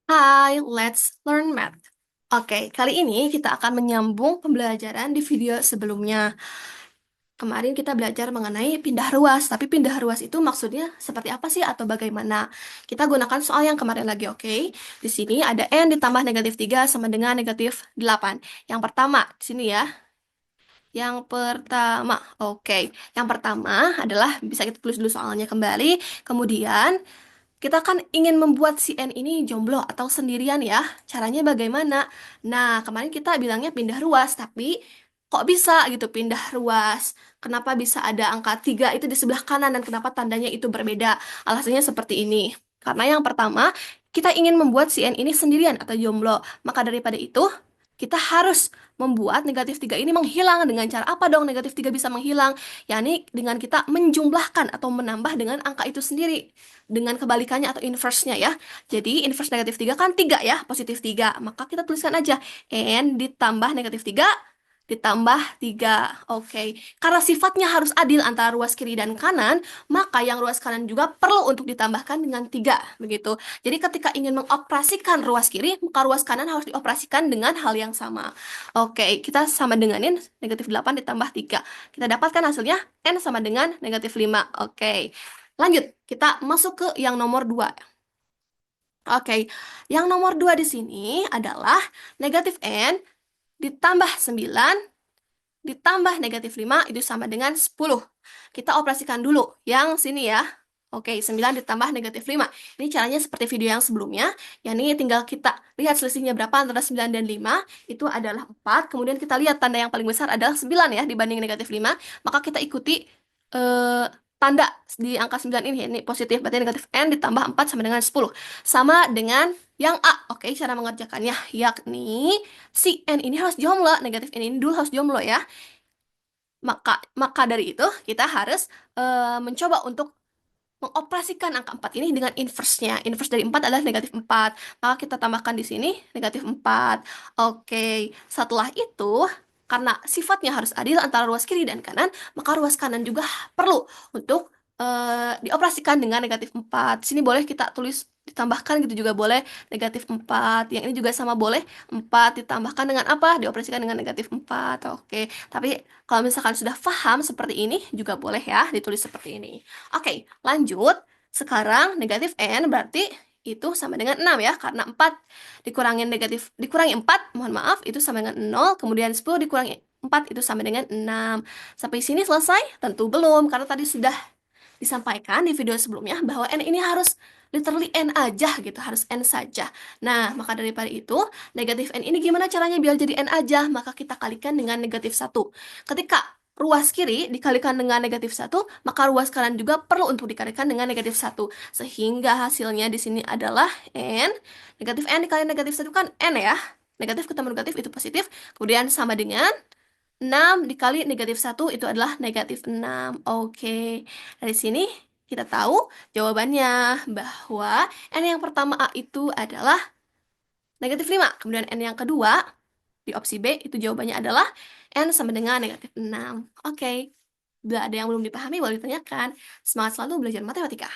Hai, let's learn math. Oke, kali ini kita akan menyambung pembelajaran di video sebelumnya. Kemarin kita belajar mengenai pindah ruas, tapi pindah ruas itu maksudnya seperti apa sih atau bagaimana? Kita gunakan soal yang kemarin lagi, oke? Di sini ada n ditambah negatif 3 sama dengan negatif 8. Yang pertama, di sini ya. Yang pertama, oke. Yang pertama adalah, bisa kita tulis dulu soalnya kembali. Kemudian, kita kan ingin membuat si N ini jomblo atau sendirian ya. Caranya bagaimana? Nah, kemarin kita bilangnya pindah ruas, tapi kok bisa gitu pindah ruas? Kenapa bisa ada angka 3 itu di sebelah kanan dan kenapa tandanya itu berbeda? Alasannya seperti ini. Karena yang pertama, kita ingin membuat si N ini sendirian atau jomblo. Maka daripada itu, kita harus membuat negatif 3 ini menghilang. Dengan cara apa dong negatif 3 bisa menghilang? Yakni dengan kita menjumlahkan atau menambah dengan angka itu sendiri dengan kebalikannya atau inverse-nya ya. Jadi inverse negatif 3 kan 3 ya, positif 3. Maka kita tuliskan aja N ditambah negatif 3 ditambah 3. Oke. Karena sifatnya harus adil antara ruas kiri dan kanan, maka yang ruas kanan juga perlu untuk ditambahkan dengan 3. Begitu. Jadi ketika ingin mengoperasikan ruas kiri, maka ruas kanan harus dioperasikan dengan hal yang sama. Oke, kita sama denganin negatif 8 ditambah 3. Kita dapatkan hasilnya N sama dengan negatif 5. Oke. Lanjut, kita masuk ke yang nomor 2. Oke, yang nomor 2 di sini adalah negatif N ditambah 9 ditambah negatif 5 itu sama dengan 10. Kita operasikan dulu yang sini ya. Oke, 9 ditambah negatif 5. Ini caranya seperti video yang sebelumnya. Yakni tinggal kita lihat selisihnya berapa antara 9 dan 5. Itu adalah 4. Kemudian kita lihat tanda yang paling besar adalah 9 ya dibanding negatif 5. Maka kita ikuti tanda di angka 9 ini positif, berarti negatif N ditambah 4 sama dengan 10. Sama dengan yang A. Oke, cara mengerjakannya yakni si N ini harus jomblo, negatif N ini dulu harus jomblo ya. Maka dari itu kita harus mencoba untuk mengoperasikan angka 4 ini dengan inverse-nya. Inverse dari 4 adalah negatif 4. Maka kita tambahkan di sini negatif 4. Oke, setelah itu karena sifatnya harus adil antara ruas kiri dan kanan, maka ruas kanan juga perlu untuk dioperasikan dengan negatif 4. Sini boleh kita tulis ditambahkan gitu juga boleh negatif 4. Yang ini juga sama boleh 4 ditambahkan dengan apa? Dioperasikan dengan negatif 4. Oke, tapi kalau misalkan sudah paham seperti ini juga boleh ya ditulis seperti ini. Oke, lanjut. Sekarang negatif N berarti itu sama dengan 6 ya, karena 4 dikurangi 4, mohon maaf, itu sama dengan 0, kemudian 10 dikurangi 4 itu sama dengan 6. Sampai sini selesai? Tentu belum, karena tadi sudah disampaikan di video sebelumnya bahwa N ini harus literally N aja gitu, harus N saja. Nah, maka daripada itu, negatif N ini gimana caranya biar jadi N aja? Maka kita kalikan dengan negatif 1. Ketika ruas kiri dikalikan dengan negatif 1, maka ruas kanan juga perlu untuk dikalikan dengan negatif 1. Sehingga hasilnya di sini adalah N. Negatif N dikali negatif 1 kan N ya. Negatif ketemu negatif itu positif. Kemudian sama dengan 6 dikali negatif 1 itu adalah negatif 6. Oke, dari sini kita tahu jawabannya bahwa N yang pertama A itu adalah negatif 5. Kemudian N yang kedua di opsi B itu jawabannya adalah N sama dengan negatif 6. Oke, bila ada yang belum dipahami boleh ditanyakan. Semangat selalu belajar matematika.